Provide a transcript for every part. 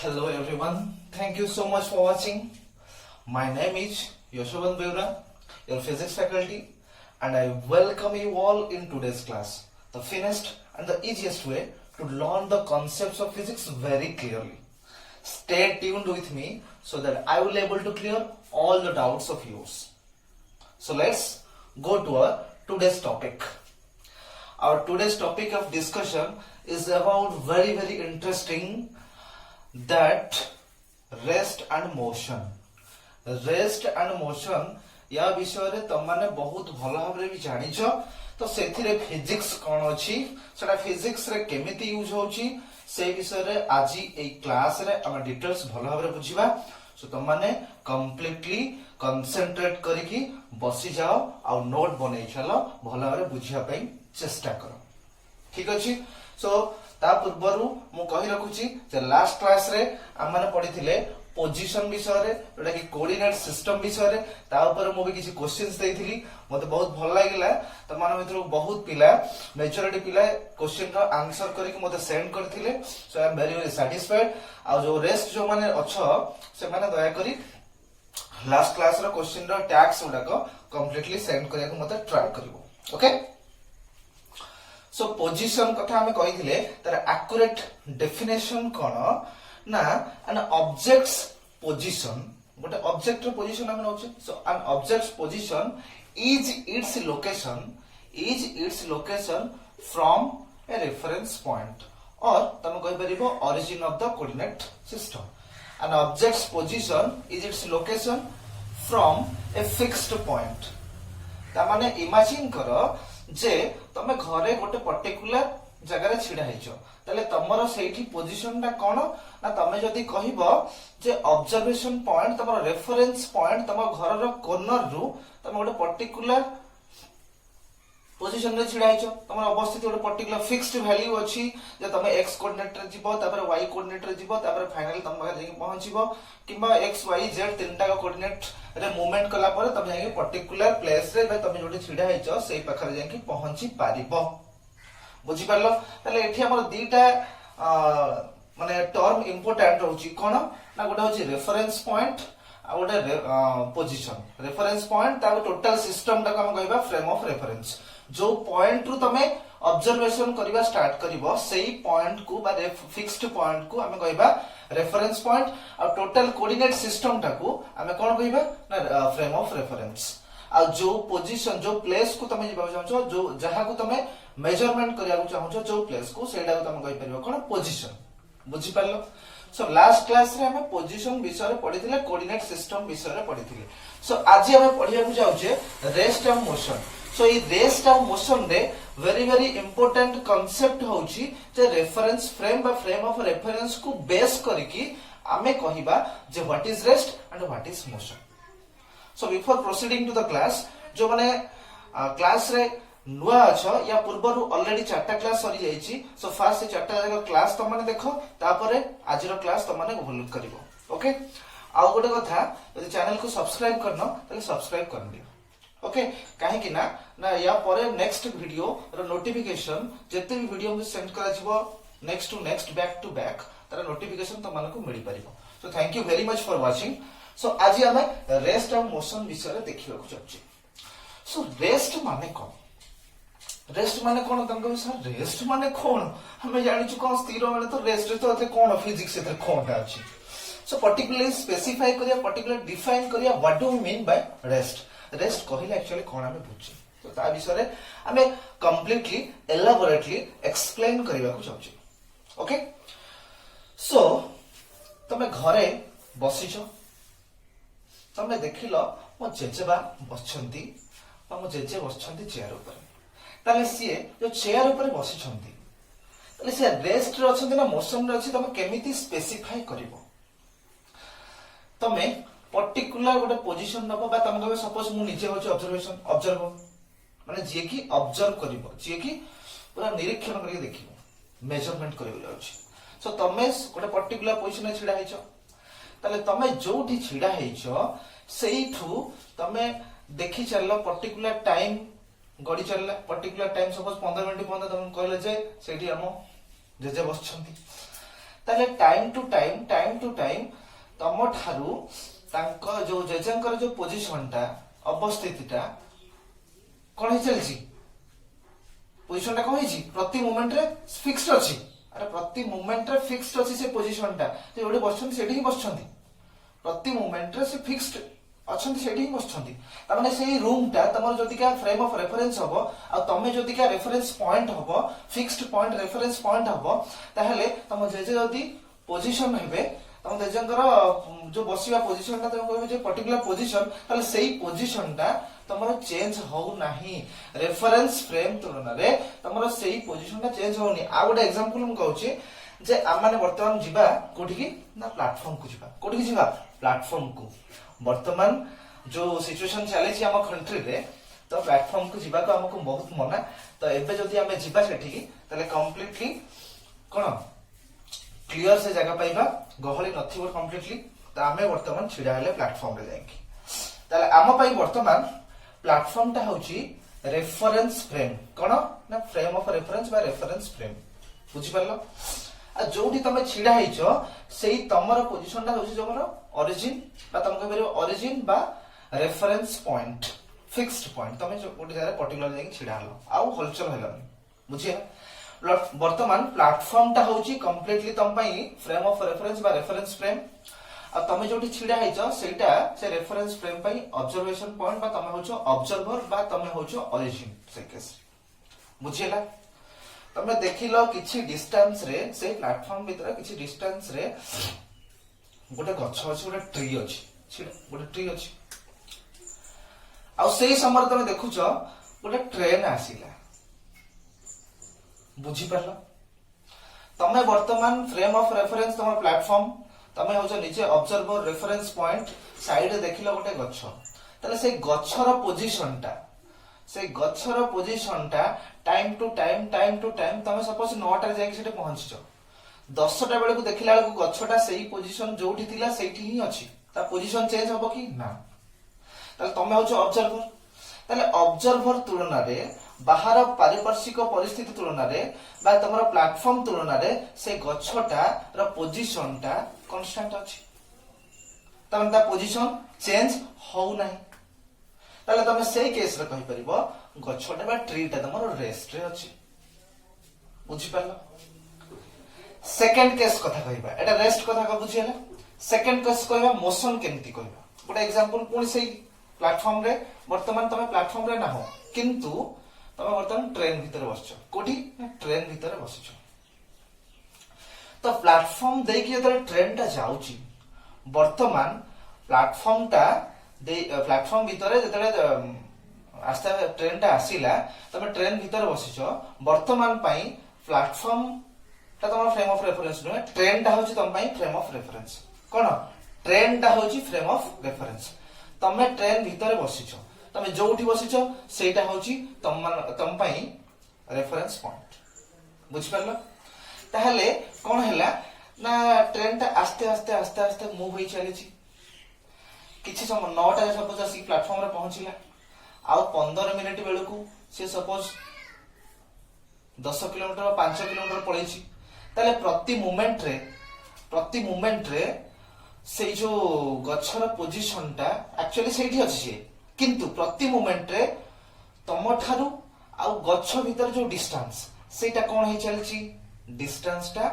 Hello everyone, thank you so much for watching. My name is Yoshovan Beura, your physics faculty, and I welcome you all in today's class. The fittest and the easiest way to learn the concepts of physics very clearly. Stay tuned with me so that I will be able to clear all the doubts of yours. So let's go to our today's topic. Our today's topic of discussion is about very interesting, that rest and motion. Rest and motion या विषय रे तुम माने बहुत भल भाव रे भी जानिछ तो सेथिरे फिजिक्स कोन अछि सेटा फिजिक्स रे केमिति यूज होछि से विषय रे आजि ए क्लास रे हम डिटेल्स भल भाव रे बुझिबा. सो तुम माने कंप्लीटली कंसंट्रेट करिकि बसि जाओ आ नोट बनै चलो भल भाव रे बुझिया पई चेष्टा करो. ठीक अछि. सो ता पूर्वरु मु कहि रखुची जे लास्ट क्लास रे हम माने पढिथिले पोजीशन विषय रे जोटा कि कोऑर्डिनेट सिस्टम विषय रे ता ऊपर मु भी किछि क्वेश्चंस देइथिली. मते बहुत भल लागिला. त माने मित्र बहुत पिला मेजॉरिटी पिला क्वेश्चन रो आंसर करिक मते सेंड करथिले. So I am very satisfied. आ जो रेस्ट जो माने अछो से माने दया करी लास्ट क्लास रो क्वेश्चन रो टैग्स उडा को कंप्लीटली सेंड करिया को मते ट्राई करिवो. ओके. सो पोजीशन कथा हमें कहिथिले तार एक्यूरेट डेफिनेशन कोन ना एन ऑब्जेक्ट्स पोजीशन. गोटे ऑब्जेक्ट रो पोजीशन हम नोचे. So an object's position is its location from a reference point और तुम कहि परिबो origin of the coordinate system. An object's position is its location from a fixed point. ता माने इमेजिन करो जे तमे घरे गोटे पर्टिकुलर जगह रे छिडा हैछो तले तमरो सेठी पोजीशन ता कोन ना तमे जदी कहिबो जे ऑब्जर्वेशन पॉइंट तमरो रेफरेंस पॉइंट तम घर रो कॉर्नर रु तमे गोटे पर्टिकुलर पोजीशन रे छिडा हैछो. तमरो अवस्थित गोटे पर्टिकुलर फिक्स्ड वैल्यू अछि जे तमे x कोऑर्डिनेट रे जिवो तापर y कोऑर्डिनेट रे जिवो तापर फाइनली तम पाखे जेकी पहुंचीबो किबा x y z तीनटा को कोऑर्डिनेट रे मूवमेंट कला पर तमे जेकी पर्टिकुलर प्लेस रे तमे जोटे छिडा हैछो सेही पाखरे जेकी पहुंची पारिबो. बुझी पारलो. तले एठी हमर दीटा माने टर्म इंपोर्टेंट रहउची कोन ना गोटे होची रेफरेंस पॉइंट आ गोटे पोजीशन. रेफरेंस पॉइंट ता टोटल सिस्टम ता हम कहबा फ्रेम ऑफ रेफरेंस. जो पॉइंट रु तमे ऑब्जर्वेशन करबा स्टार्ट करिवो सेही पॉइंट को बा फिक्स्ड पॉइंट को हम कहबा रेफरेंस पॉइंट आ टोटल कोऑर्डिनेट सिस्टम ता को हम कोन कहबा ना फ्रेम ऑफ रेफरेंस. आ जो पोजीशन जो प्लेस को तमे जिबा चाहछो जो जहा को तमे मेजरमेंट करिया को चाहछो जो प्लेस को सेटा को तमे कहि परिबो कोन पोजीशन. बुझी पारलो. सो लास्ट क्लास रे हम पोजीशन विषय रे पढिथिले कोऑर्डिनेट सिस्टम विषय रे पढिथिले. सो आज हम पढिया को जाउछे रेस्ट एंड मोशन. सो ई रेस्ट एंड मोशन रे वेरी इंपोर्टेंट कांसेप्ट होउची जे रेफरेंस फ्रेम बा फ्रेम ऑफ रेफरेंस को बेस करिकि हमें कहिबा जे what is rest and what is motion. So before proceeding to the class, जो माने क्लास रे नुआ अछ या पूर्व रु ऑलरेडी चारटा क्लास सरी जाईची. सो फास्ट से चारटा जगह क्लास त माने देखो तापरे आज रो क्लास त माने ओवरलोड करिवो. ओके. आ गोटे कथा यदि चैनल को सब्सक्राइब करनो तले सब्सक्राइब कर दियो. ओके. काहे कि ना या परे नेक्स्ट वीडियो रो नोटिफिकेशन जते भी वीडियो में सेंड करा जिवो next to next back to back तार नोटिफिकेशन त माने को मिली परिवो. So thank you very much for watching. So आज हम रेस्ट एंड मोशन विषय देखा चाहूँ. सो रेस्ट माने कौन? रेस्ट माने कौन तंग सर रेस्ट माने कौन हमें जानिछु कौन स्थिर माने तो रेस्ट तो एते कौन फिजिक्स एते कोनटा अछि. सो पर्टिकुलरली स्पेसिफाई करिया पर्टिकुलर डिफाइन करिया what do we mean by rest. Rest कहिला एक्चुअली कोन हमें बुझी तो ता विषय रे हमें कंप्लीटली एलाबोरेटली एक्सप्लेन करिवा को चाहूँ. ओके. सो तमे घरे बसिछो तमे देखिलो मो जेजेबा बसछंती आ मो जेजे बसछंती चेयर ऊपर. ताले सिए जो चेयर ऊपर बसिछंती ताले से रेस्ट रे अछंती ना मोशन रे अछि तमे केमिति स्पेसिफाई करिवो. तमे पर्टिकुलर गोटे पोजीशन नबो बा तमे कहबे सपोज मु नीचे होछि ऑब्जर्वेशन ऑब्जर्व माने जे की ऑब्जर्व करिवो जे की पूरा निरीक्षण करिके देखिवो मेजरमेंट करिवो जाउछि. सो तमे गोटे पर्टिकुलर पोजीशन रे छिडा हैछो ताले तमे जोठी छिडा हैछो सेइठू तमे देखि चललो पर्टिकुलर टाइम गडी चलला. पर्टिकुलर टाइम सपोज 15 मिनिट 15 तमे कहले जे सेठी हम जेजे बसछंती ताले टाइम टू टाइम तम ठारू तांको जो जेजेंकर जो पोजीशनटा अवस्थितिटा कोन हे चलची पोजीशनटा कोन हेची प्रति मोमेंट रे फिक्स्ड अछि अरे प्रति मोमेंट रे फिक्स्ड अछि से पोजीशनटा जे ओडे बसछन सेठी ही बसछंती प्रति मोमेंट रे से फिक्स्ड अछंती सेठी ही बसछंती त माने सेही रूम टा तमर जदी का फ्रेम ऑफ रेफरेंस हबो आ तमे जदी का रेफरेंस पॉइंट हबो फिक्स्ड पॉइंट रेफरेंस पॉइंट हबो ताहले तम जे जदी पोजीशन हेबे तम जेजंकर जो बसिवा पोजीशन ता तम कहबे जे पर्टिकुलर पोजीशन ताले सेही पोजीशन टा तमरो चेंज हो नाही रेफरेंस फ्रेम तुलना रे तमरो सेही पोजीशन टा चेंज होनी आ गोटे एग्जांपल हम कहूची जे आ माने वर्तमान जिबा कोठी की ना प्लेटफॉर्म को जिबा कोठी की जिबा प्लेटफॉर्म को वर्तमान जो सिचुएशन चले छी हम कंट्री रे तो प्लेटफॉर्म को जिबा को हमको बहुत मना तो एबे जदी हमें जिबा सेठी की ताले कंप्लीटली कोन क्लियर से जगह पाइबा गहली नथिबो कंप्लीटली त हमें वर्तमान छिडा हेले प्लेटफॉर्म रे जाईकी ताले आम पई वर्तमान प्लेटफॉर्म ता होची रेफरेंस फ्रेम कोन ना फ्रेम ऑफ रेफरेंस बा रेफरेंस फ्रेम बुझी परलो आ जोडी तमे छिडा हिचो सेही तमरो पोजीशन ता होची जमरो ओरिजिन बा तम कहबे ओरिजिन बा रेफरेंस पॉइंट फिक्स्ड पॉइंट तमे जो गोटे जगह पर्टिकुलर जाई छिडा हलो आउ हलचल हेलनी बुझिया वर्तमान प्लेटफॉर्म ता होची कंप्लीटली तम पई फ्रेम ऑफ रेफरेंस बा रेफरेंस फ्रेम आ तमे जोटी छिडा हिचो सेटा से रेफरेंस फ्रेम पई ऑब्जर्वेशन पॉइंट बा तमे होचो ऑब्जर्वर बा तमे होचो ओरिजिन से केस बुझियला तमे देखिलो किछि डिस्टेंस रे से प्लेटफॉर्म भीतर किछि डिस्टेंस रे गोटे गछ अछि गोटे ट्री अछि छिडा गोटे ट्री अछि आ सेही समय तमे देखुचो गोटे ट्रेन आसीला बुझी परलो तमे वर्तमान फ्रेम ऑफ रेफरेंस तम प्लेटफॉर्म तमे होचो नीचे ऑब्जर्वर रेफरेंस पॉइंट साइड रे देखिलो गोटे गछ तले से गछर पोजीशन टा टाइम टू टाइम तमे सपोज 9 टा जाके सेटे पहुंचछो 10 टा बेले को देखिला को गछटा सेही पोजीशन जोठी थिला सेठी ही अछि ता पोजीशन चेंज होबो कि ना तले तमे होचो ऑब्जर्वर तले ऑब्जर्वर तुलना रे बाहर पारिपार्श्विक परिस्थिति तुलना रे बा तमरो प्लेटफॉर्म तुलना रे से गछटा रो पोजीशन टा कांस्टेंट अछि तमे ता पोजीशन चेंज हो नाही ताले तमे सेही केस रे कहि परिबो गछटा बा ट्री टा तमरो रेस्ट रे अछि बुझि परलो सेकंड केस कथा कहिबा एटा रेस्ट कथा का बुझियला सेकंड केस कहिबा मोशन केमती कहिबा गोटे एग्जांपल पुनी सेही प्लेटफॉर्म रे वर्तमान तमे प्लेटफॉर्म रे ना हो किंतु तमे वर्तमान ट्रेन भीतर बसछो कोठी ट्रेन भीतर बसछो तो प्लेटफॉर्म दे कि जतरे ट्रेन टा जाउची वर्तमान प्लेटफॉर्म भीतर जतरे आस्ता ट्रेन टा आसीला तमे ट्रेन भीतर बसिछो वर्तमान पई प्लेटफॉर्म ता तमरो फ्रेम ऑफ रेफरेंस नो ट्रेन टा होची तम पई फ्रेम ऑफ रेफरेंस कोन ट्रेन टा होची फ्रेम ऑफ रेफरेंस तमे ट्रेन भीतर बसिछो तमे जोठी बसिछो सेटा होची तम पई रेफरेंस पॉइंट बुझ परलो ताहले कोन हैला ना ट्रेन ता आस्ते मूव होई चली छी किछि समय 9 टा सपोज आसी प्लेटफॉर्म रे पहुंचिला आ 15 मिनिट बेलू को से सपोज 10 किलोमीटर 5 किलोमीटर पळै छी ताले प्रति मोमेंट रे से जो गछर पोजीशन टा एक्चुअली सेठी अछि से किंतु प्रति मोमेंट रे तम ठारू आ गछ भीतर जो डिस्टेंस सेटा कोन हे चलची डिस्टेंस टा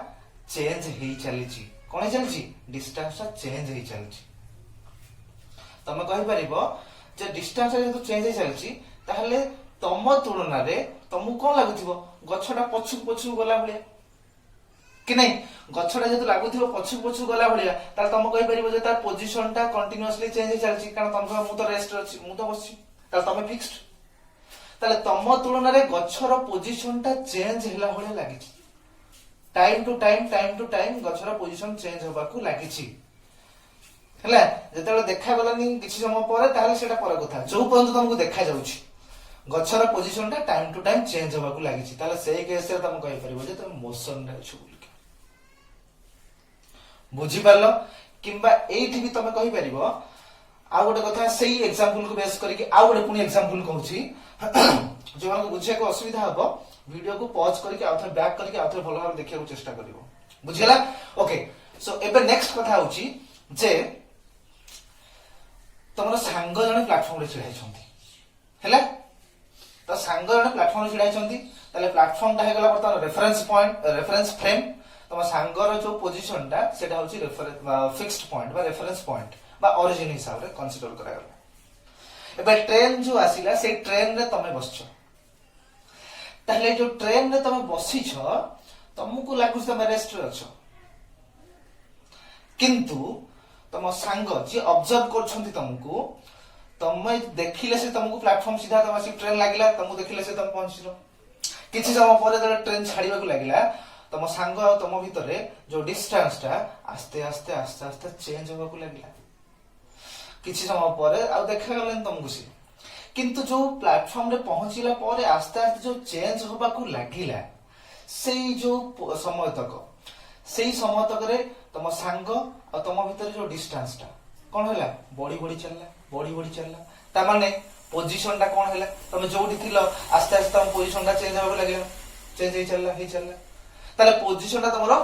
चेंज हे चलची कोन हे चलची डिस्टेंस टा चेंज हे चलची तमे कहि परिबो जे डिस्टेंस रे तो चेंज हे चलची ताहले तम तुलना रे तमु कोन लागुथिबो गछटा पछु गला भलिया कि नहीं गछटा जे लागुथिबो पछु गला भलिया ता तम कहि परिबो जे तार पोजीशन टा कंटीन्यूअसली चेंज हे चलची कारण तम मु तो रेस्ट अछि मु तो बसछि ता तमे फिक्स्ड ताले तम तुलना रे गछर पोजीशन टा चेंज होला भलिया लागिछि टाइम टू टाइम गछर पोजीशन चेंज होबा को लागिछि हला जेतेले देखा गलानी किछि समय परे ताले सेटा पर कथा जो पर्यंत तुमको देखा जाउछि गछर पोजीशन टा टाइम टू टाइम चेंज होबा को लागिछि ताले सेही केस रे तुम कहि परिबो जे तुम मोशन रे छु बोल के बुझी परलो किंबा एठी भी तुम कहि परिबो आ गोटे कथा सेही एग्जांपल को बेस करके आ गोटे पुनी एग्जांपल कहूछि जो मानको बुझिया को असुविधा हबो वीडियो को पॉज करके आउथरे बैक करके आउथरे भलो भाव देखिया को चेष्टा करिवो बुझिला ओके सो एबे नेक्स्ट कथा होची जे तमरो सांग जने प्लेटफॉर्म रे छिड़ाई छंती हैला तो सांग जने प्लेटफॉर्म रे छिड़ाई छंती ताले प्लेटफॉर्म ता हे गला बर्तमान रेफरेंस पॉइंट रेफरेंस फ्रेम तम सांगर जो पोजीशन ता सेटा होची रेफरेंस फिक्स्ड पॉइंट बा रेफरेंस पॉइंट बा ओरिजिन हिसाब रे कंसीडर करा गला एबे ट्रेन जो आसीला से ट्रेन रे तमे बसछ ताले जो ट्रेन रे तमे बसी छ तुमको लागु तमे रेस्ट रे अछ किंतु तम सांग जे ऑब्जर्व करछंती तुमको तमे देखिले से तुमको प्लेटफॉर्म सीधा तम आसी ट्रेन लागिला तुमको देखिले से तुम पहुंचलो किछि समय परे जब ट्रेन छाड़ीबा को लागिला तम सांग आ तम भितरे जो डिस्टेंस ता आस्ते आस्ते आस्ते आस्ते चेंज होबा को लागिला किछि समय परे आ देखा गलन तुमको से किंतु जो प्लेटफॉर्म रे पहुंचिला परे आस्ते आस्ते जो चेंज होबा को लागिला सेई जो समय तक रे तम सांग आ तम भितरे जो डिस्टेंस ता कोन होला बड़ी बड़ी चलला ता माने पोजीशन ता कोन होला तमे जोडी थिलो आस्ते आस्ते तम पोजीशन ता चेंज होबा लागला चेंज ही चलला ताले पोजीशन ता तमरो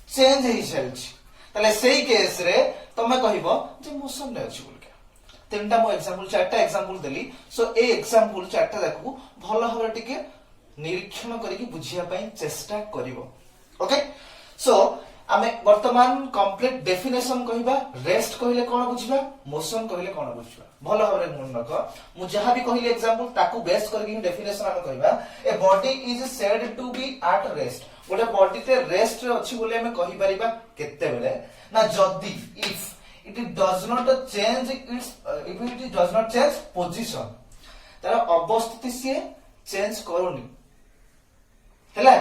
चेंज ही चलछि ताले सेई केस रे तमे कहिबो जे मोशन ने अछि बोलके तीनटा मो एग्जांपल चारटा एग्जांपल देली सो ए एग्जांपल चारटा देखू भलो हबे टिके निरीक्षण करिकि बुझिया पई चेष्टा करिवो ओके सो आमे वर्तमान कंप्लीट डेफिनेशन कहिबा रेस्ट कहिले कोन बुझिबा मोशन कहिले कोन बुझिबा भलो हबरे मन रख मु जहा भी कहिले एग्जांपल ताकू बेस करके डेफिनेशन आमे कहिबा a body is said to be at rest गोटे बॉडी ते रेस्ट रे अछि बोले आमे कहि परिबा केते बेले ना जदी if it does not change it's if it does not change position तार अवस्थिति से चेंज करूनी हैला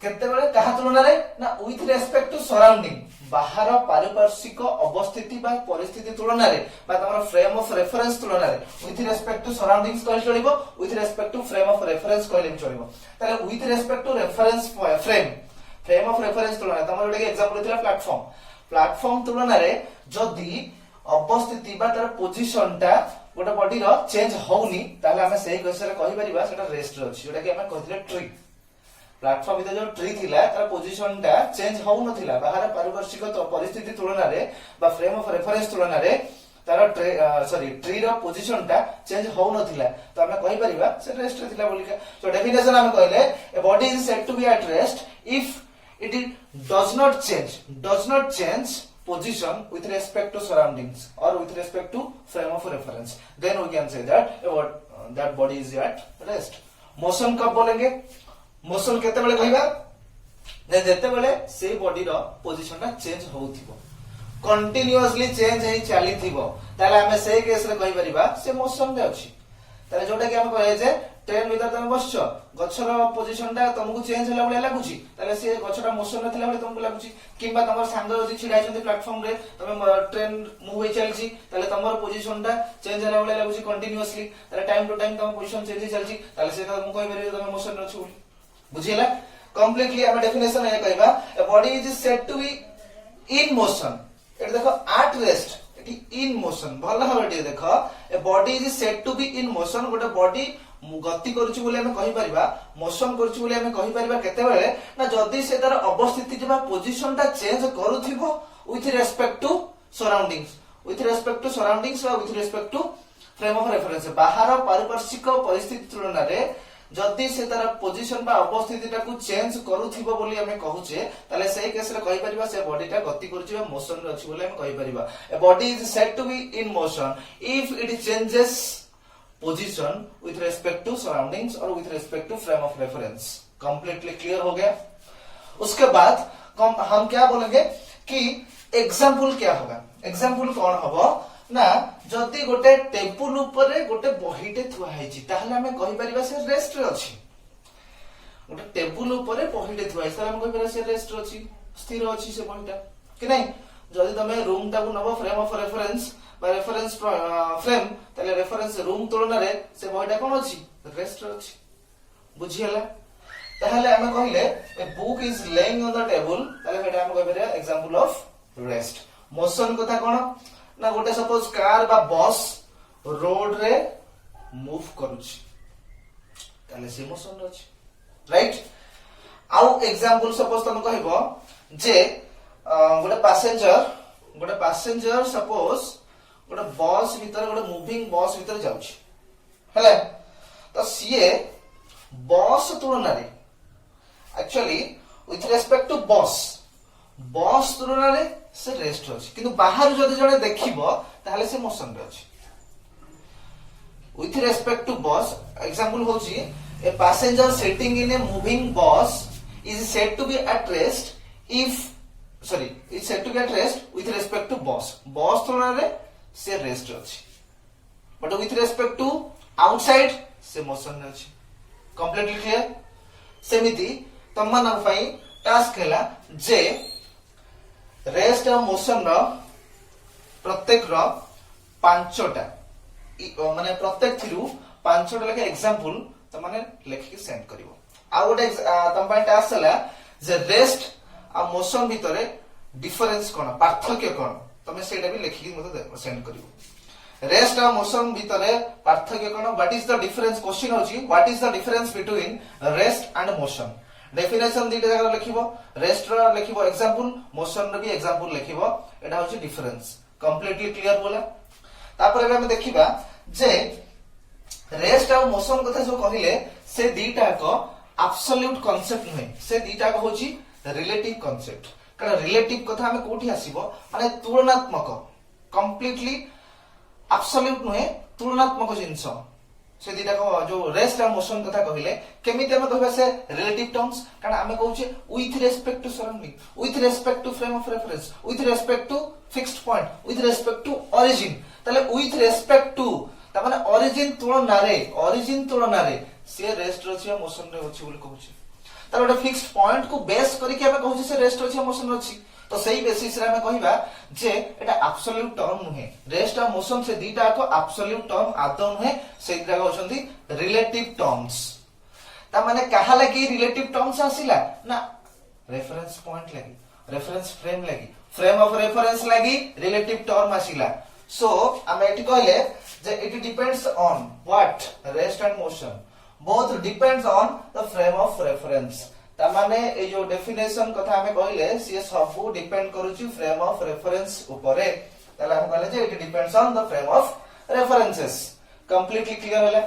केते बेले कहा तुलना रे ना विथ रेस्पेक्ट टू सराउंडिंग बाहर पारिपार्श्विक अवस्थिति बा परिस्थिति तुलना रे बा तमरो फ्रेम ऑफ रेफरेंस तुलना रे विथ रेस्पेक्ट टू सराउंडिंग्स कहले चलिबो with respect to frame of reference कहले चलिबो ताले with respect to reference frame of reference तुलना तमरो एक एग्जांपल दिला प्लेटफॉर्म तुलना रे जदी अवस्थिति बा तार पोजीशन ता गोटे बॉडी रो चेंज होउनी ताले हमें सही क्वेश्चन रे कहि परिबा सेटा रेस्ट रो अछि जेटा कि हमें कहितले ट्री प्लेटफॉर्म जो ट्री थिला तार पोजीशन ता चेंज होउ नथिला बाहर पारिपार्श्विक परिस्थिति तुलना रे बा फ्रेम ऑफ रेफरेंस तुलना रे तार ट्री रो पोजीशन ता चेंज होउ नथिला तो हमें कहि परिबा से रेस्ट रे थिला बोलिका सो डेफिनेशन हम कहले a body is said to be at rest if it does not change position with respect to surroundings or with respect to frame of reference then we can say that that body is at rest motion कब बोलेंगे motion केते बेले कहिबा जेते बेले से body रो position ता change होउथिबो continuously change हेई चाली थिबो ताले हमें से केस रे कहि परिबा से मोशन रे अछि ताले जोटा कि हम कहे जे ट्रेन भीतर तुम बसछ गछर पोजीशन ता तुमको चेंज होला बले लागुची ताले से गछटा मोशन रे थिला बले तुमको लागुची किबा तमर सांग जदी छिडा छथि प्लेटफॉर्म रे तमे ट्रेन मूव होई चलछि ताले तमर पोजीशन ता चेंज होला बले लागुची कंटीन्यूअसली ताले टाइम टू टाइम तम पोजीशन चेंज होई चलछि ताले से तुमको कहि परिबे तमे मोशन रे छु बुझिला कंप्लीटली हम डेफिनेशन ए कहबा a body is said to be in motion at देखो एट रेस्ट इन मोशन भल भाबे देखो a body is said to be in motion गोटे बॉडी गति करूची बोले हमें कहि परिबा मोशन करूची बोले हमें कहि परिबा केते बेले ना जदी से तार अवस्थिति जेबा पोजीशन ता चेंज करूथिबो विथ रेस्पेक्ट टू सराउंडिंग्स वा with respect to frame of reference बाहर पारिपार्श्विक परिस्थिति तुलना रे जदी से तार पोजीशन बा अवस्थिति ता को चेंज करूथिबो बोली हमें कहूचे ताले सेही केस रे कहि परिबा से बॉडी ता गति करूची बा मोशन रे अछि बोले हमें कहि परिबा a body is said to be in motion if it changes position with respect to surroundings और with respect to frame of reference completely clear हो गया उसके बाद हम क्या बोलेंगे कि एग्जांपल क्या होगा एग्जांपल कौन होबो ना जदी गोटे टेबल ऊपर गोटे बहीटे थुआ हैछि ताहले हमें कहि परिबा से रेस्ट रे अछि गोटे टेबल ऊपर बहीटे थुआ हैछि ताहले हम कहि परिबा से रेस्ट रे अछि स्थिर अछि से बहीटा कि नहीं जदी तमे रूम ता को नबो फ्रेम ऑफ रेफरेंस बा रेफरेंस फ्रेम ताले रेफरेंस रूम तुलना रे से बहीटा कोन अछि रेस्ट रे अछि बुझियला ताहले हमें कहिले a book is laying on the table ताले हेटा हम कहबे एग्जांपल ऑफ रेस्ट मोशन कथा कोन ना गोटे सपोज कार बा बस रोड रे मूव करूची ताले से मोशन अछि राइट आउ एग्जांपल सपोज तुम कहबो जे गोटे पैसेंजर सपोज गोटे बस भीतर गोटे मुविंग बस भीतर जाउछि हेले तो सीए बस तुलना रे एक्चुअली विथ रेस्पेक्ट टू बस तुलना रे से रेस्ट अछि किंतु बाहर जदि जणे देखिबो ताहले से मोशन रे अछि with respect to bus example होची a passenger sitting in a moving bus is said to be at rest with respect to bus तुलना रे से रेस्ट अछि but with respect to outside से मोशन रे अछि completely clear सेमिति तमन पई टास्क हैला जे रेस्ट और मोशन रो प्रत्येक रो पांचटा माने प्रत्येक थिरु पांचटा लेके एग्जांपल त माने लेखि सेंड करिवो आ गोटे तम पई टास्क हैला जे रेस्ट आ मोशन भितरे डिफरेंस कोन पार्थक्य कोन तमे सेटा भी लेखि मते सेंड करिवो रेस्ट आ मोशन भितरे पार्थक्य कोन what is the difference question होची what is the difference between rest and motion definition दीटा जगह लिखिबो रेस्ट रो लिखिबो एग्जांपल मोशन रो भी एग्जांपल लिखिबो एटा होची डिफरेंस कंप्लीटली क्लियर बोला तापर हम देखिबा जे रेस्ट और मोशन कथा जो कहिले से दीटा को एब्सोल्यूट कांसेप्ट नै से दीटा को होची रिलेटिव कांसेप्ट कारण रिलेटिव कथा हमें कोठी आसीबो माने तुलनात्मक कंप्लीटली एब्सोल्यूट नै तुलनात्मक जिंस से दीटा को जो रेस्ट और मोशन कथा कहिले केमिति हम कहबा से रिलेटिव टर्म्स कारण हमें कहूचे with respect to surrounding with respect to frame of reference with respect to fixed point with respect to origin ताले विथ रेस्पेक्ट टू ता माने ओरिजिन तुलना रे से रेस्ट रछि आ मोशन रे अछि बोली कहूचे तार गोटे फिक्स्ड पॉइंट को बेस करिके हमें कहूचे से रेस्ट रछि आ मोशन रछि तो सही बेसिस रे हमें कहिबा जे एटा एब्सोल्यूट टर्म नुहे रेस्ट आ मोशन से दीटा को एब्सोल्यूट टर्म आदौ नुहे से दीटा होछंती रिलेटिव टर्म्स ता माने कहा लागि रिलेटिव टर्म्स आसिला ना रेफरेंस पॉइंट लागि रेफरेंस फ्रेम लागि फ्रेम ऑफ रेफरेंस लागि रिलेटिव टर्म आसिला सो हम एटी कहले जे it depends on what rest and motion both depends on the frame of reference ता माने ए जो डेफिनेशन कथा हमें कहले से सब डिपेंड करूची फ्रेम ऑफ रेफरेंस ऊपर ताले हम कहले जे it depends on the frame of references completely clear होला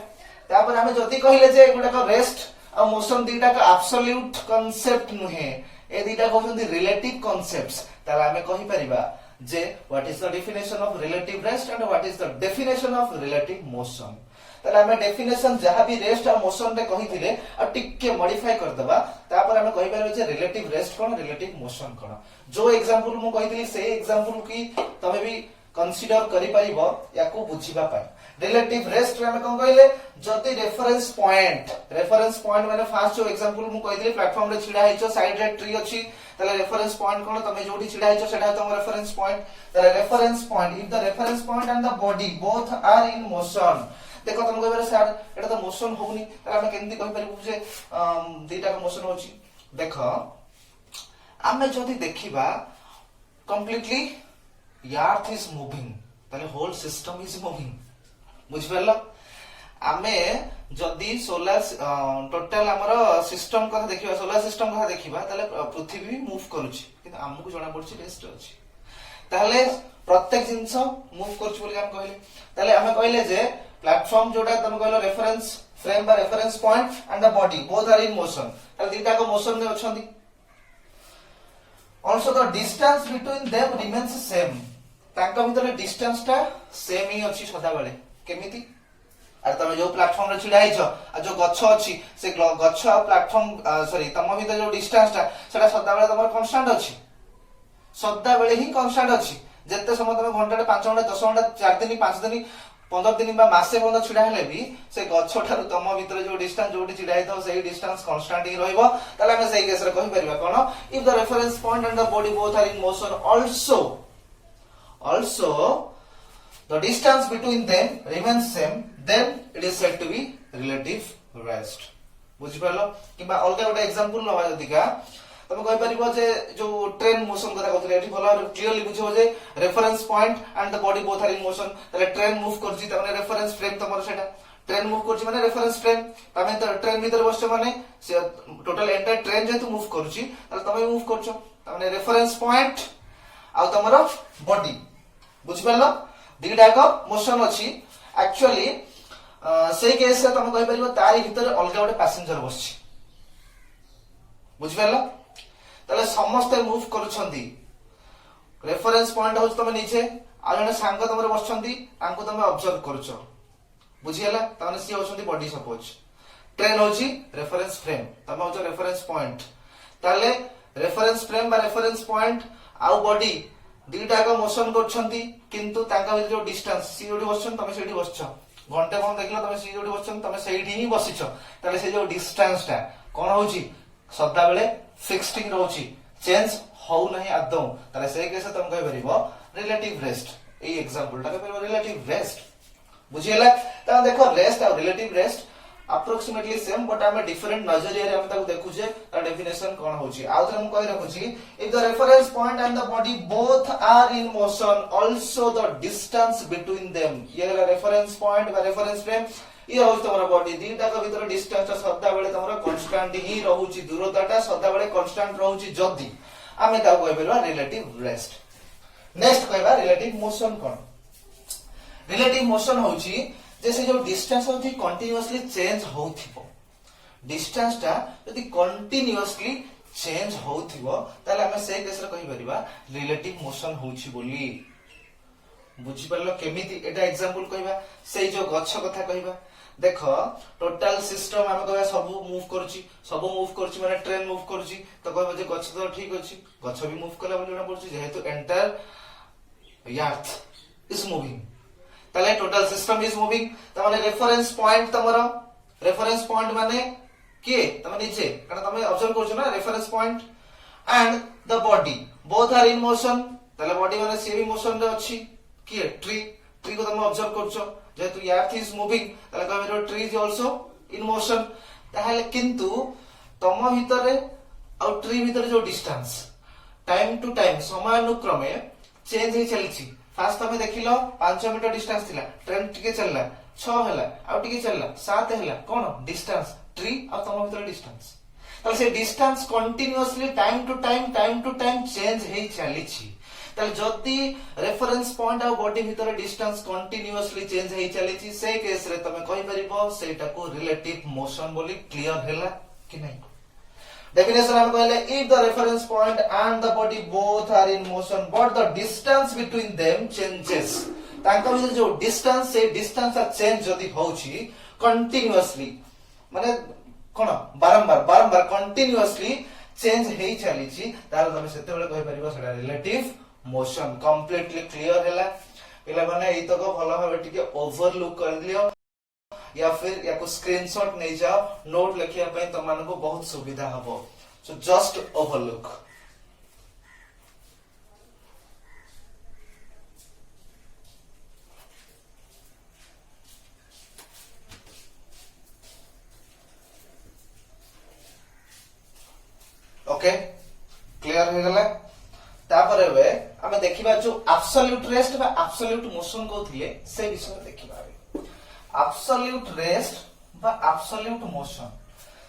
तापर हमें जति कहले जे गुडा को रेस्ट और मोशन दीटा का एब्सोल्यूट कांसेप्ट नुहे ए दीटा कहउछंती रिलेटिव कांसेप्ट्स ताले हमें कहि परिबा जे what is the definition of relative rest and what is the definition of relative motion ताले हमें डेफिनेशन जहां भी रेस्ट और मोशन रे कहिथिले आ टिके मॉडिफाई कर दबा तापर हमें कहि परबे जे रिलेटिव रेस्ट कोन रिलेटिव मोशन कोन जो एग्जांपल मु कहिथिली से एग्जांपल की तमे भी कंसीडर करि परिबो याको बुझिबा पाए रिलेटिव रेस्ट रे हमें कोन कहले जति रेफरेंस पॉइंट माने फास्ट जो एग्जांपल मु कहिथिली प्लेटफॉर्म रे छिडा हिचो साइड रे ट्री अछि ताले रेफरेंस पॉइंट कोन तमे जोडी छिडा हिचो सेटा तम रेफरेंस पॉइंट ताले reference point if the reference point and the body both are in motion देखो तुम कहबे सर एटा तो मोशन होउनी त हम केंदी कहि परिबु जे दीटा का मोशन होची देखो आमे जदी देखिबा कंप्लीटली अर्थ इज मूविंग ताले होल सिस्टम इज मूविंग बुझ परला आमे जदी सोलर टोटल हमर सिस्टम कथा देखिबा सोलर सिस्टम कथा देखिबा ताले पृथ्वी भी मूव करूची किंतु हमकु जणा पड़ची रेस्ट अछि ताले प्रत्येक जिंस मूव करछु बोली हम कहले ताले हमें कहले जे प्लेटफॉर्म जोटा तुम कहलो रेफरेंस फ्रेम बा reference point and the body both are in motion ताले दीटा को मोशन में अछंती also the distance between them remains same ताका भीतर डिस्टेंस ता सेम ही अछि सदा बेले केमिति अरे तमे जो प्लेटफॉर्म रे छिडा हिचो आ जो गच्छ अछि से गच्छ प्लेटफॉर्म सॉरी तम भीतर जो डिस्टेंस ता सेटा सदा बेले तमर कांस्टेंट अछि सदा बेले ही कांस्टेंट अछि जत्ते समय तमे घंटा 5 घंटा 10 घंटा 4 दिन 5 दिन 15 दिन बा मासे बंद छिडा हेले भी से गच्छ ठारू तम भीतर जो डिस्टेंस जोटी छिडा हितो सेही डिस्टेंस कांस्टेंट ही रहइबो ताले हम सेही केस रे कहि परिबा कोन if the reference point and the body both are in motion also the distance between them remains same then it is said to be relative rest बुझि परलो किबा अलगा गोटे एग्जांपल लवा जदिका तमे कहि परिबो जे जो ट्रेन मोशन कथा कहथले एठी भलो क्लियरली बुझिबो जे reference point and the body both are in motion तले ट्रेन मूव करछि त माने रेफरेंस फ्रेम तमर सेटा ट्रेन मूव करछि माने रेफरेंस फ्रेम तमे ट्रेन भीतर बसछ माने से टोटल एंटायर ट्रेन जेतु मूव करछि तले तमे मूव करछो तमाने रेफरेंस पॉइंट आ तमरो बॉडी बुझ परलो दीटा को मोशन अछि एक्चुअली से केस रे तुम कहि परिबो तारी भीतर अलगा गोटे पैसेंजर बसछि बुझ परलो तले समस्त मूव करूछंती रेफरेंस पॉइंट हो तुम नीचे आ जने सांग तुम बसछंती तांको तुम ऑब्जर्व करूछो बुझियला तने सी होछंती बॉडी सपोज ट्रेन होछि रेफरेंस फ्रेम तुम होछ रेफरेंस पॉइंट ताले रेफरेंस फ्रेम बा रेफरेंस पॉइंट आउ बॉडी दीटा को मोशन करछंती किंतु तांका भीतर जो डिस्टेंस सी जोडी बसछन तुम सेठी बसछ घंटे कोन देखला तुम सी जोडी बसछन तुम सेठी ही बसिछ ताले से जो डिस्टेंस ता कोन होछि सदा बेले फिक्स्ड रहउछि चेंज हो नहीं आदौ ताले से केसे तुम कहि परिबो रिलेटिव रेस्ट ए एग्जांपल ता कहि परिबो रिलेटिव रेस्ट बुझियला ता देखो रेस्ट और relative rest approximately same but I'm a different नजरिया रे हम ताको देखु जे ता डेफिनेशन कोन होची आ उधर हम कहि रखु छी if the reference point and the body both are in motion also the distance between them ये रेफरेंस पॉइंट बा रेफरेंस फ्रेम ये होछ तमरा बॉडी दीटा के भीतर डिस्टेंस सदा बेले तमरा कांस्टेंट ही रहउची दूरताटा सदा बेले कांस्टेंट रहउची जदी आमे ताको कहि परबा रिलेटिव रेस्ट नेक्स्ट कहबा रिलेटिव मोशन कोन रिलेटिव मोशन होची जैसे जो डिस्टेंस होती कंटीन्यूअसली चेंज होथिबो डिस्टेंस ता यदि कंटीन्यूअसली चेंज होथिबो ताले हमें से केस रे कहि परिबा रिलेटिव मोशन होछि बोली बुझि परलो केमिति एटा एग्जांपल कहबा से जो गच्छ कथा कहबा देखो टोटल सिस्टम हम कहबा सब मूव करछि माने ट्रेन मूव करछि तो कहबा जे गच्छ तो ठीक अछि गच्छ भी मूव कला बोली ना पड़छि जेहेतु एंटायर अर्थ इज मूविंग ताले टोटल सिस्टम इज मूविंग तमाने रेफरेंस पॉइंट माने के तमे नीचे कारण तमे ऑब्जर्व करछो ना reference point and the body both are in motion ताले बॉडी माने से भी मोशन रे अछि के ट्री को तमे ऑब्जर्व करछो जेतु अर्थ इज मूविंग ताले कहबे tree is also in motion ताले किंतु तम भीतर और ट्री भीतर जो डिस्टेंस टाइम टू टाइम समयानुक्रमे चेंज ही चलछि फास्ट तमे देखिलो 5 मीटर डिस्टेंस थिला ट्रेन टिके चलला 6 हैला आ टिके चलला 7 हैला कोन डिस्टेंस ट्री आ तम भीतर डिस्टेंस ताले से distance continuously time to time change हेई चली छी ताले जदी रेफरेंस पॉइंट आ बॉडी भीतर डिस्टेंस कंटीन्यूअसली चेंज हेई चली छी से केस रे तमे कहि परिबो सेटा को रिलेटिव मोशन बोली क्लियर हैला कि नहीं definition हम कहले if the reference point and the body both are in motion but the distance between them changes तांका भीतर जो डिस्टेंस से डिस्टेंस आ चेंज जदी होउची कंटीन्यूअसली माने कोन बारंबार कंटीन्यूअसली चेंज हेई चली छी तार तमे सेते बेले कहि परिबो सेटा रिलेटिव मोशन कंप्लीटली क्लियर हैला पिला माने एई तको भलो भाबे टिके ओवरलुक कर दियो या फिर या को स्क्रीनशॉट नहीं जाओ नोट लिखिया पे तमन को बहुत सुविधा हबो so just overlook okay clear हो गला तापर वे हमें देखिबा जो एब्सोल्यूट रेस्ट बा एब्सोल्यूट मोशन को थिले से विषय देखिबा एब्सोल्यूट रेस्ट बा एब्सोल्यूट मोशन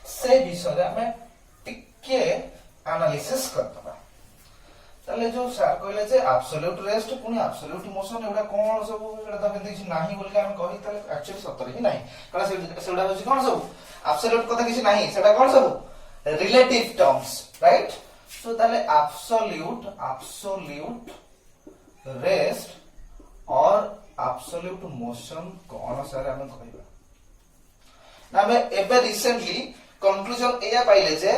से विषय रे हमें टिके एनालिसिस करतबा ताले जो सर कहले जे एब्सोल्यूट रेस्ट पुनी एब्सोल्यूट मोशन एडा कोन सब एडा त किछि नाही बोल के हम कहि ताले एक्चुअली सतरे ही नाही कारण सेडा होछि कोन सब एब्सोल्यूट कथा किछि नाही सेडा कोन सब रिलेटिव टर्म्स राइट सो ताले absolute rest or absolute motion कोन सारे हम कहबा ना मैं एबे रिसेंटली कंक्लूजन एया पाइले जे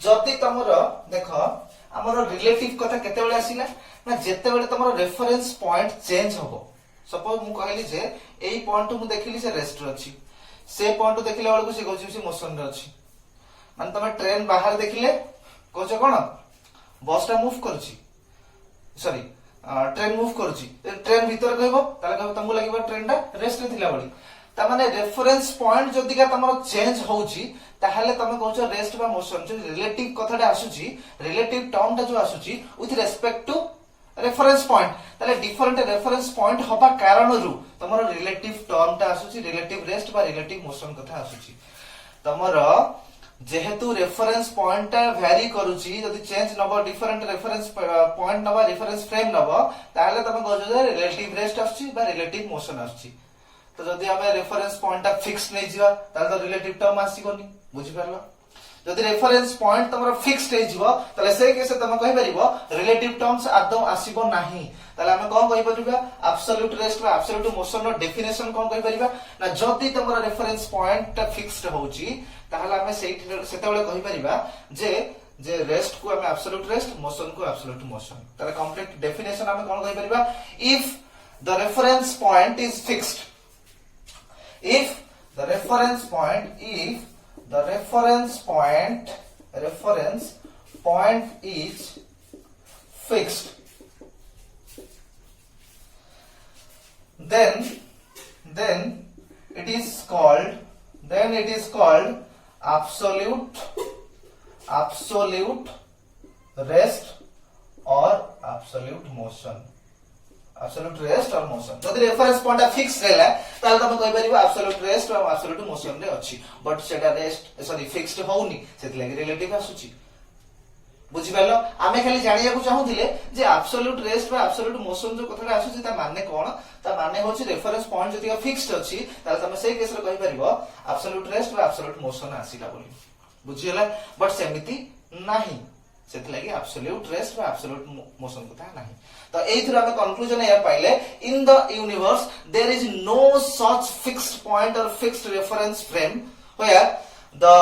जति तमरो देखो हमरो रिलेटिव कथा केते बेले आसीला ना जेते बेले तमरो रेफरेंस पॉइंट चेंज होबो सपोज मु कहली जे एई पॉइंट मु देखिली से रेस्ट रे अछि से पॉइंट देखिला बेलको से कहछि से मोशन रे अछि माने तमे ट्रेन बाहर देखिले कहछ कोन बसटा मूव करछि सॉरी ट्रेन मूव करछि ट्रेन भीतर कहबो ताले कहबो तमु लागिबा ट्रेन टा रेस्ट रे थिला बडी ता माने रेफरेंस पॉइंट जदी का तमरो चेंज होउची ताहाले तमे कहछो रेस्ट बा मोशन जो रिलेटिव कथाटा आसुची रिलेटिव टर्म टा जो आसुची with respect to reference point ताले डिफरेंट रेफरेंस पॉइंट हबा कारण रु तमरो रिलेटिव टर्म टा आसुची रिलेटिव रेस्ट बा रिलेटिव मोशन कथा आसुची तमरो जेहेतु रेफरेंस पॉइंट वैरी करूची जदी चेंज नबो डिफरेंट रेफरेंस पॉइंट नबा रेफरेंस फ्रेम नबो ताले तमे कहजो जे रिलेटिव रेस्ट आछी बा रिलेटिव मोशन आछी तो जदी हमें रेफरेंस पॉइंट फिक्स नै जिवा ताले तो रिलेटिव टर्म आसीबोनी बुझी परलो जदी रेफरेंस पॉइंट तमरो फिक्स्ड हे जिवो ताले से केसे तमे कहि परिबो रिलेटिव टर्म्स आदौ आसीबो नाही ताले हमें कोन कहि परिबा एब्सोल्यूट रेस्ट बा एब्सोल्यूट मोशन रो डेफिनेशन कोन कहि परिबा ना जदी तमरो रेफरेंस पॉइंट फिक्स्ड होउची ताहले हमें सेतेबेले कहि परिबा जे रेस्ट को हमें एब्सोल्यूट रेस्ट मोशन को एब्सोल्यूट मोशन ताले कंप्लीट डेफिनेशन हमें कोन कहि परिबा if the reference point is fixed if the reference point is fixed then it is called absolute rest or absolute motion absolute rest or motion जदी reference point fix रहला ताल तमे कहि परिबो absolute rest or absolute motion रे अछि but सेटा rest sorry fixed होउनी सेति लागि रिलेटिव आसुची बुझि परलो आमे खाली जानिया को चाहुथिले जे absolute rest or absolute motion जो कथरा आसुची ता माने कोन ता माने होची रेफरेंस पॉइंट जदी फिक्स्ड अछि ताल तमे सेही केस रे कहि परिबो absolute rest or absolute motion आसीला बोली बुझियला बट सेमिति नाही सेति लागि absolute rest or absolute motion कथा नाही तो एथरा में कंक्लूजन है पाइले in the universe there is no such fixed point or fixed reference frame where the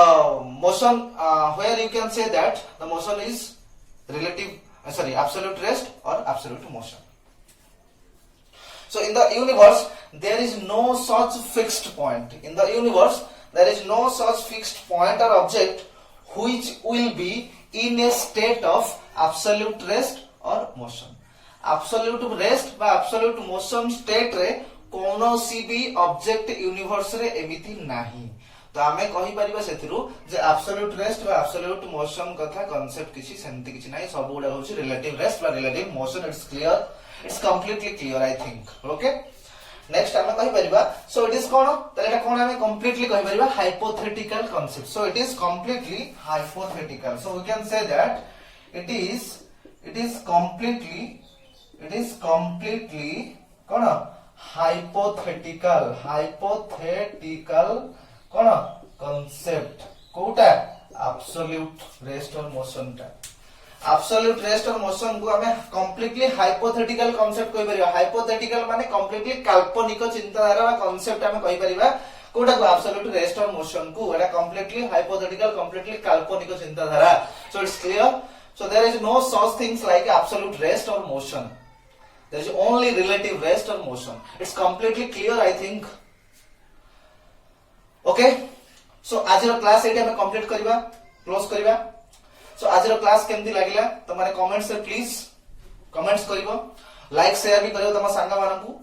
motion where you can say that the motion is relative sorry absolute rest or absolute motion so in the universe there is no such fixed point in the universe there is no such fixed point or object which will be in a state of absolute rest or motion absolute rest बा absolute motion state रे कोनोसी भी object universe रे एमिति नाही तो आमे कहि परिबा सेतिरु जे एब्सोल्यूट रेस्ट बा एब्सोल्यूट मोशन कथा कांसेप्ट किछि सेंति किछि नाही सब गुडा होछि रिलेटिव रेस्ट बा relative motion it's clear it's completely clear I think okay next आमे कहि परिबा सो इट इज कोन त एटा कोन आमे कंप्लीटली कहि परिबा hypothetical concept so it is completely hypothetical so we can say that it is completely कोन hypothetical कोन concept कोटा absolute rest or motion टा absolute rest or motion को हमें completely hypothetical concept कहि परिबा hypothetical माने completely काल्पनिक चिंताधारा वा concept हमें कहि परिबा कोटा को absolute rest or motion को एटा completely hypothetical completely काल्पनिक चिंताधारा so it's clear so there is no such things like absolute rest or motion there is only relative rest or motion it's completely clear I think okay so आज रो class एटा हम complete करबा close करबा so आज रो class केमती लागिला तमारे comments रे please comments करिवो like share भी करिवो तमा सांगा मानकू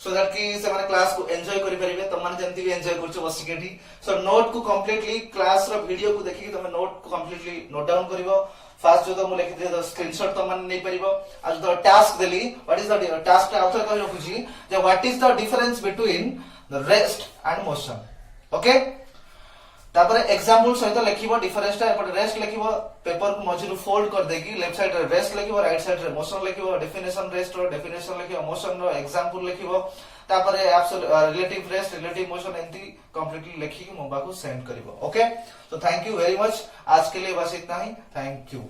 so that कि से माने क्लास को एन्जॉय करि परिबे त माने जंती भी एन्जॉय करछो बसी केठी so नोट को कंप्लीटली क्लास रो वीडियो को देखि तमे नोट को कंप्लीटली नोट डाउन करिवो फर्स्ट जो तो मु लिखि दे स्क्रीनशॉट तो माने नै परिबो आज तो टास्क देली व्हाट इज द टास्क आउटर कहि रखुची जे what is the difference between the rest and motion okay तापर एग्जांपल सहित लिखिबो डिफरेंस ता एपट रेस्ट लिखिबो पेपर को मझिरु फोल्ड कर देकी लेफ्ट साइड रे रेस्ट लिखिबो राइट साइड रे मोशन लिखिबो डेफिनेशन रेस्ट रो डेफिनेशन लिखिबो मोशन रो एग्जांपल लिखिबो तापर रिलेटिव रेस्ट रिलेटिव मोशन एंती कंप्लीटली लिखि के मोबा को सेंड करिवो okay so thank you very much आज के लिए बस इतना ही थैंक यू